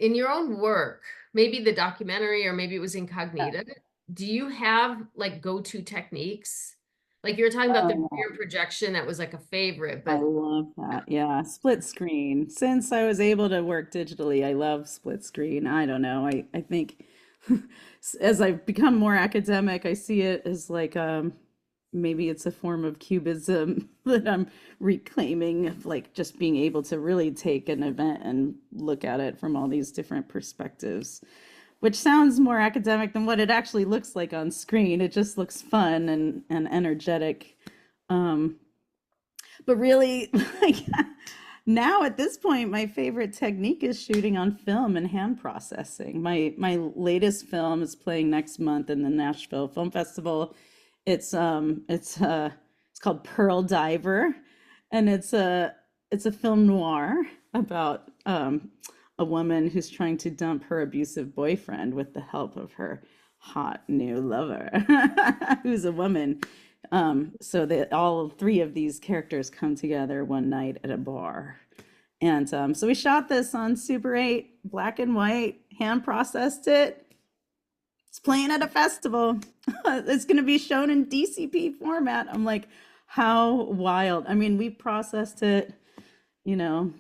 in your own work, maybe the documentary or maybe it was Yeah. incognita, do you have like go-to techniques? Like you were talking about the Oh, rear projection, that was like a favorite, I but love that. Yeah, split screen. Since I was able to work digitally, I love split screen. I don't know. I think as I've become more academic, I see it as like maybe it's a form of cubism that I'm reclaiming of like just being able to really take an event and look at it from all these different perspectives, which sounds more academic than what it actually looks like on screen. It just looks fun and energetic. Um, but really, like now at this point, my favorite technique is shooting on film and hand processing. My latest film is playing next month in the Nashville Film Festival. It's called Pearl Diver, and it's a film noir about a woman who's trying to dump her abusive boyfriend with the help of her hot new lover, who's a woman. So that all three of these characters come together one night at a bar. And so we shot this on Super 8, black and white, hand processed it. It's playing at a festival. It's going to be shown in DCP format. I'm like, how wild. I mean, we processed it,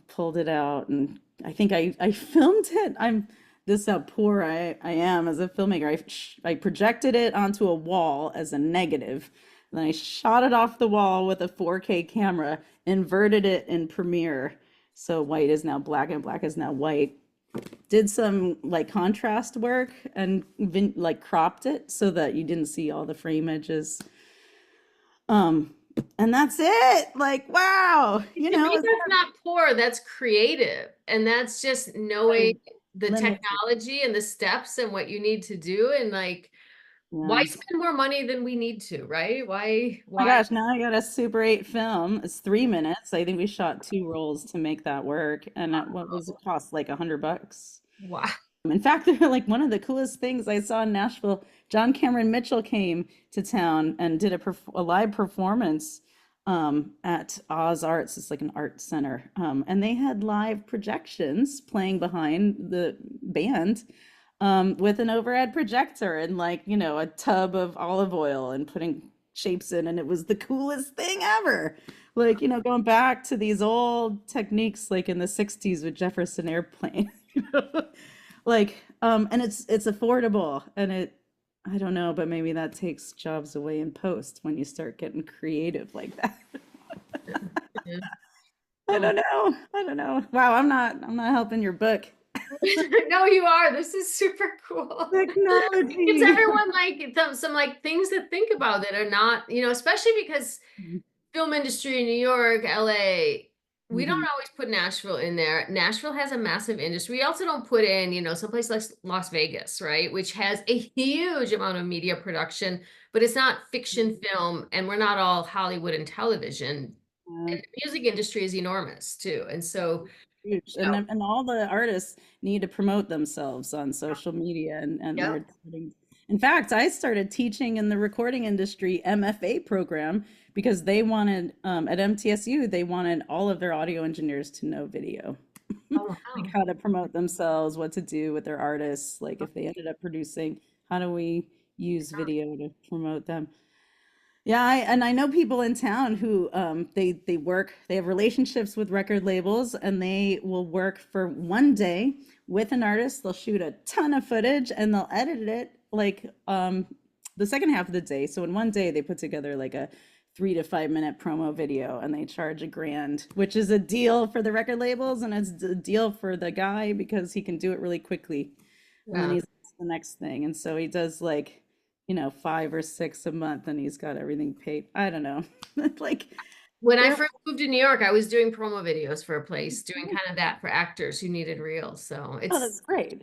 pulled it out, and I think I filmed it. This is how poor I am as a filmmaker. I projected it onto a wall as a negative. Then I shot it off the wall with a 4K camera, inverted it in Premiere. So white is now black and black is now white. Did some like contrast work and like cropped it so that you didn't see all the frame edges. Um, and that's it. Like, wow, to me, it's that's not poor, that's creative. And that's just knowing very the limited. technology and the steps and what you need to do. And like, why Yeah. spend more money than we need to, right? My Why? gosh, now I got a Super 8 film. It's 3 minutes. I think we shot two rolls to make that work. And what was it cost? Like $100. Wow. In fact, they're like one of the coolest things I saw in Nashville. John Cameron Mitchell came to town and did a live performance at Oz Arts. It's like an art center. And they had live projections playing behind the band with an overhead projector and like, a tub of olive oil and putting shapes in. And it was the coolest thing ever. Like, going back to these old techniques like in the 60s with Jefferson Airplane. you know? And it's affordable and I don't know, but maybe that takes jobs away in post when you start getting creative like that. Yeah. I Oh. don't know. I don't know. Wow, I'm not helping your book. No, you are. This is super cool. It gives Technology. everyone like some like things to think about that are not, especially because film industry in New York, LA, we don't Mhm. always put Nashville in there. Nashville has a massive industry. We also don't put in, someplace like Las Vegas, right? Which has a huge amount of media production, but it's not fiction film, and we're not all Hollywood and television. Uh, And the music industry is enormous too. And so, Huge. you know, And all the artists need to promote themselves on social media and yep. they're in fact, I started teaching in the recording industry MFA program because they wanted at MTSU, they wanted all of their audio engineers to know video. Oh, Like wow. how to promote themselves, what to do with their artists, like if they ended up producing, how do we use video to promote them? Yeah, and I know people in town who they have relationships with record labels and they will work for one day with an artist. They'll shoot a ton of footage and they'll edit it like the second half of the day. So in one day they put together like a 3 to 5 minute promo video and they charge $1,000, which is a deal for the record labels and it's a deal for the guy because he can do it really quickly and then Yeah. he's the next thing. And so he does like, 5 or 6 a month and he's got everything paid. I don't know. Like When I there, first moved to New York, I was doing promo videos for a place, doing kind of that for actors who needed reels. So oh, it's that's great.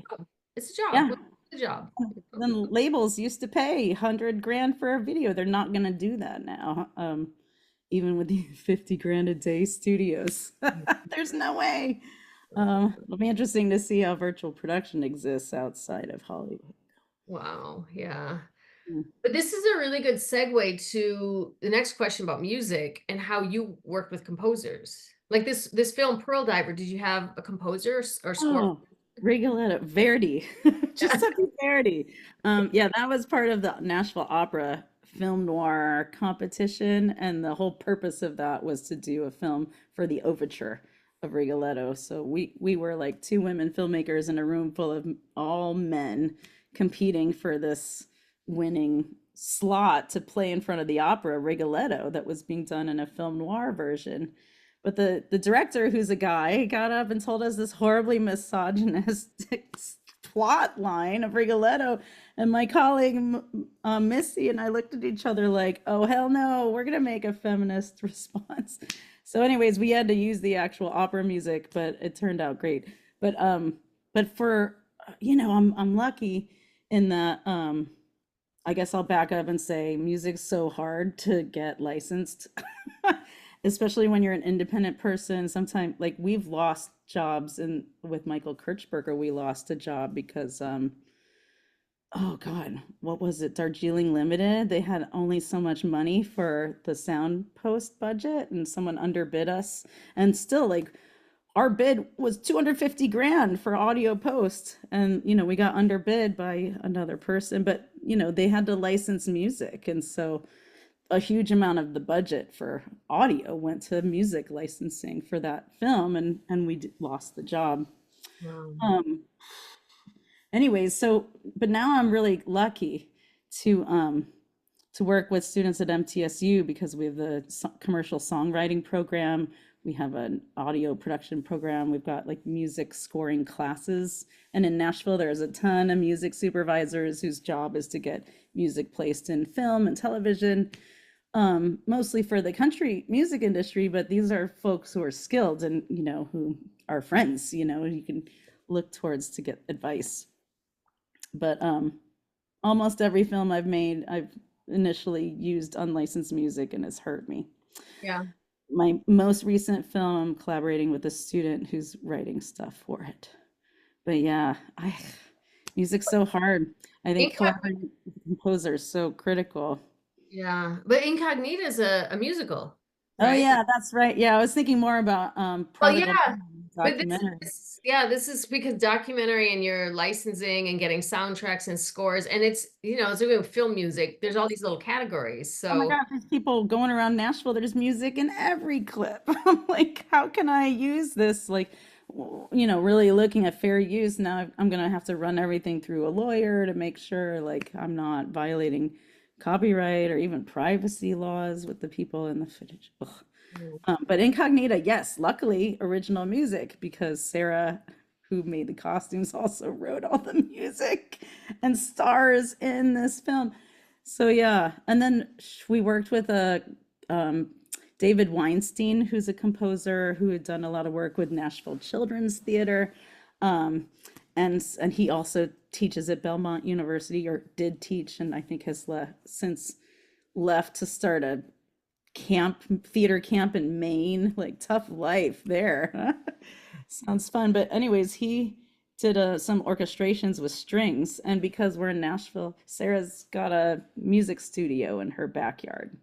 it's a job. Yeah. It's a job. Then labels used to pay 100 grand for a video. They're not gonna do that now. Even with the 50 grand a day studios. There's no way. It'll be interesting to see how virtual production exists outside of Hollywood. Wow. Yeah. Mm. But this is a really good segue to the next question about music and how you work with composers. Like this film Pearl Diver, did you have a composer or score Oh, Rigoletto, Verdi, Giuseppe Verdi. Yeah, that was part of the Nashville Opera Film Noir competition, and the whole purpose of that was to do a film for the overture of Rigoletto. So we were like two women filmmakers in a room full of all men competing for this winning slot to play in front of the opera Rigoletto that was being done in a film noir version. But the director, who's a guy, got up and told us this horribly misogynistic plot line of Rigoletto. And my colleague Missy and I looked at each other like, "Oh hell no, we're gonna make a feminist response." So, anyways, we had to use the actual opera music, but it turned out great. But for I'm lucky in that I guess I'll back up and say music's so hard to get licensed, especially when you're an independent person. Sometimes, like we've lost jobs, and with Michael Kirchberger, we lost a job because, oh God, what was it? Darjeeling Limited. They had only so much money for the sound post budget, and someone underbid us. And still, like, our bid was 250 grand for audio post, and we got underbid by another person, but they had to license music, and so a huge amount of the budget for audio went to music licensing for that film, and we lost the job. Wow. um Anyways, so but now I'm really lucky to work with students at MTSU because we have the commercial songwriting program. We have an audio production program. We've got like music scoring classes. And in Nashville, there's a ton of music supervisors whose job is to get music placed in film and television, mostly for the country music industry. But these are folks who are skilled and, who are friends, you can look towards to get advice. But almost every film I've made, I've initially used unlicensed music and it's hurt me. Yeah. My most recent film, I'm collaborating with a student who's writing stuff for it. But yeah, music's so hard. I think Incog- collaborating with composers is so critical. yeah. But Incognita is a musical, Oh right? yeah, that's right. Yeah, I was thinking more about Well, Prodigal yeah. But documentary. yeah, this is because documentary and you're licensing and getting soundtracks and scores, and it's doing film music. There's all these little categories. Oh my So gosh, there's people going around Nashville. There's music in every clip. I'm like, how can I use this? Like, really looking at fair use. Now I'm gonna have to run everything through a lawyer to make sure like I'm not violating copyright or even privacy laws with the people in the footage. Ugh. mm, But Incognita, yes, luckily original music because Sarah, who made the costumes, also wrote all the music and stars in this film. So yeah, and then we worked with a David Weinstein, who's a composer who had done a lot of work with Nashville Children's Theater, um, and he also teaches at Belmont University, or did teach, and I think has since left to start a theater camp in Maine. Like tough life there. Sounds fun. But anyways, he did some orchestrations with strings, and because we're in Nashville, Sarah's got a music studio in her backyard.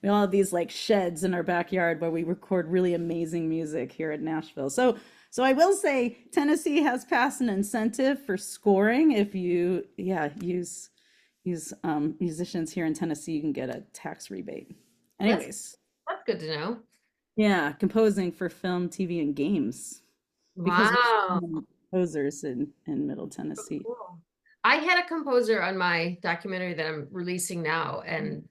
We all have these like sheds in our backyard where we record really amazing music here in Nashville. So I will say Tennessee has passed an incentive for scoring. If you use musicians here in Tennessee, you can get a tax rebate. that's Anyways, that's good to know. yeah, composing for film, TV, and games because there's so Wow. many composers in Middle So Tennessee. cool. I had a composer on my documentary that I'm releasing now, and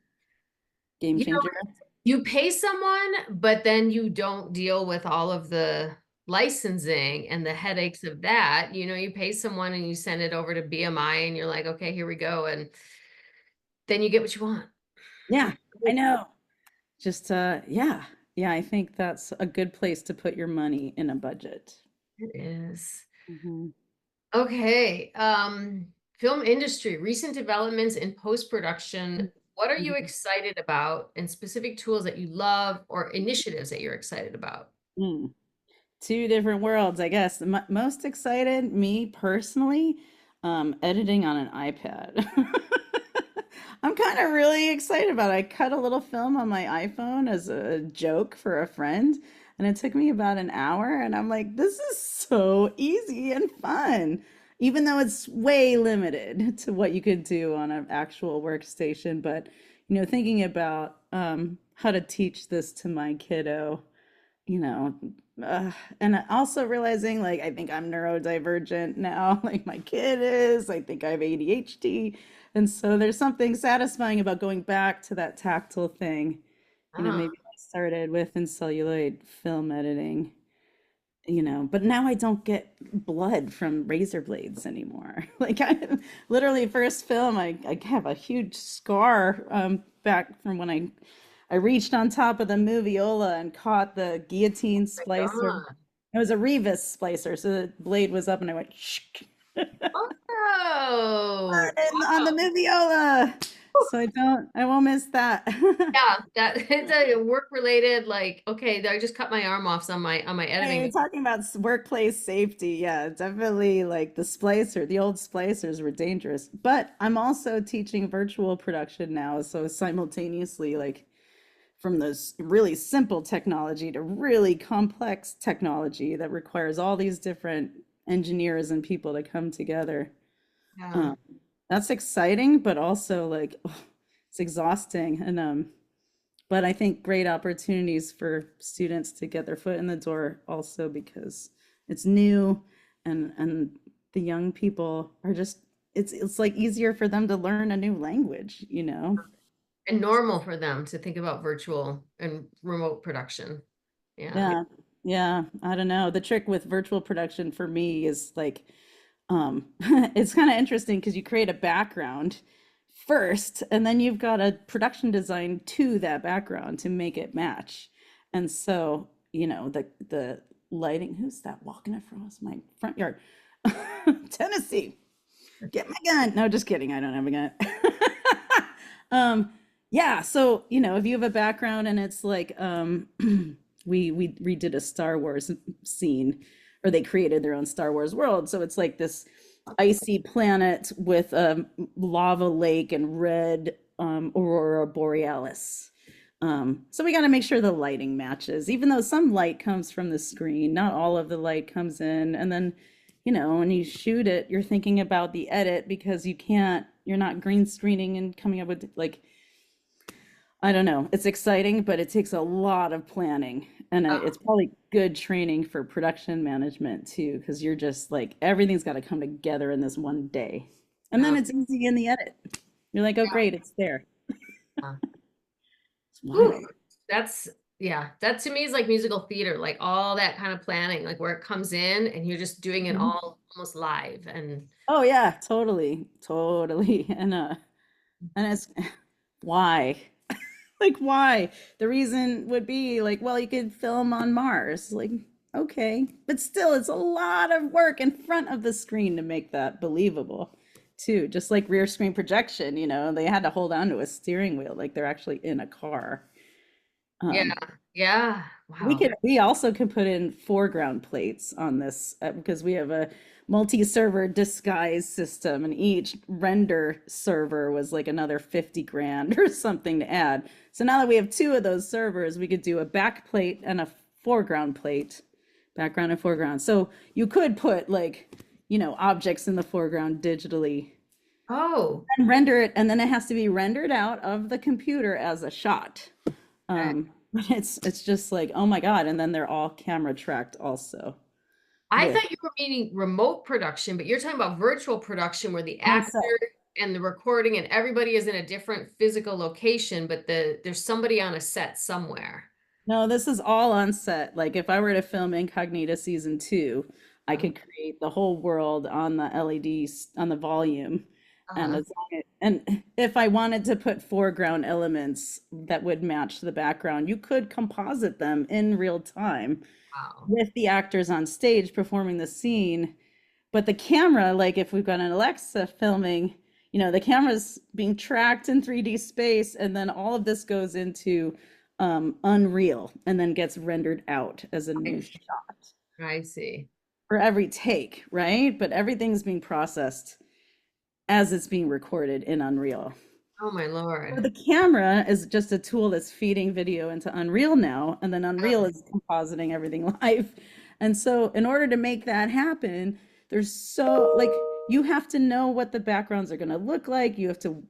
Game you know, changer. you pay someone, but then you don't deal with all of the licensing and the headaches of that. You pay someone and you send it over to BMI and you're like, okay, here we go. And then you get what you want. Yeah, I know. Just yeah. Yeah, I think that's a good place to put your money in a budget. It is. Mhm. Okay. Film industry, recent developments in post-production. What are you Mhm. excited about and specific tools that you love or initiatives that you're excited about? Mm. Two different worlds, I guess. The most excited, me personally, editing on an iPad. I'm kind of really excited about it. I cut a little film on my iPhone as a joke for a friend, and it took me about an hour. And I'm like, this is so easy and fun, even though it's way limited to what you could do on an actual workstation. But, thinking about how to teach this to my kiddo, you know, and also realizing like I think I'm neurodivergent now, like my kid is, I think I have ADHD. And so there's something satisfying about going back to that tactile thing. Ah, Maybe I started with in celluloid film editing, but now I don't get blood from razor blades anymore. Like I literally first film, I have a huge scar back from when I reached on top of the moviola and caught the guillotine my splicer. God. It was a Revis splicer, so the blade was up and I went Oh, on the wow. moviola. So I won't miss that. Yeah, that it's a work related, like, okay, I just cut my arm off on my Hey, editing. you're talking about workplace safety. Yeah, definitely like the old splicers were dangerous. But I'm also teaching virtual production now. So simultaneously, like from this really simple technology to really complex technology that requires all these different engineers and people to come together. Yeah. Um, that's exciting, but also like it's exhausting. And but I think great opportunities for students to get their foot in the door also because it's new and the young people are just it's like easier for them to learn a new language. And normal for them to think about virtual and remote production. Yeah. Yeah. Yeah, I don't know. The trick with virtual production for me is like it's kind of interesting because you create a background first and then you've got a production design to that background to make it match. And so, the lighting, who's that walking across my front yard? Tennessee. Get my gun. No, just kidding. I don't have a gun. Yeah, so, if you have a background and it's like we redid a Star Wars scene, or they created their own Star Wars world. So it's like this icy planet with a lava lake and red aurora borealis. So we got to make sure the lighting matches, even though some light comes from the screen, not all of the light comes in. And then, when you shoot it, you're thinking about the edit because you're not green screening and coming up with like, I don't know. It's exciting, but it takes a lot of planning. And Oh, it's probably good training for production management too, because you're just like, everything's got to come together in this one day. And then yeah. it's easy in the edit. You're like, oh, great, it's there. Yeah. It's Whew. wild. That's yeah, that to me is like musical theater, like all that kind of planning, like where it comes in and you're just doing it Mhm. all almost live. And Oh, yeah, totally. Totally. And it's why? Like, why? The reason would be like, well, you could film on Mars. Like, okay. But still, it's a lot of work in front of the screen to make that believable, too. Just like rear screen projection, they had to hold on to a steering wheel like they're actually in a car. yeah, Um, yeah. Wow. we also could put in foreground plates on this because we have a multi-server disguise system, and each render server was like another 50 grand or something to add. So now that we have two of those servers, we could do a back plate and a foreground plate, background and foreground. So you could put like, objects in the foreground digitally Oh, and render it, and then it has to be rendered out of the computer as a shot. okay. But it's just like, oh my God. And then they're all camera tracked also I with thought you were meaning remote production, but you're talking about virtual production where the on actor set. and the recording and everybody is in a different physical location, but there's somebody on a set somewhere. No, this is all on set. Like if I were to film Incognita season two, I Uh, could create the whole world on the LEDs on the volume. And uh-huh. as long as, and if I wanted to put foreground elements that would match the background, you could composite them in real time Wow. with the actors on stage performing the scene. But the camera, like if we've got an Alexa filming, the camera's being tracked in 3D space, and then all of this goes into Unreal and then gets rendered out as a I new see. shot I see. for every take, right? But everything's being processed as it's being recorded in Unreal. Oh my So lord. the camera is just a tool that's feeding video into Unreal now, and then Unreal Oh, is compositing everything live. And so, in order to make that happen, there's so like you have to know what the backgrounds are going to look like. You have to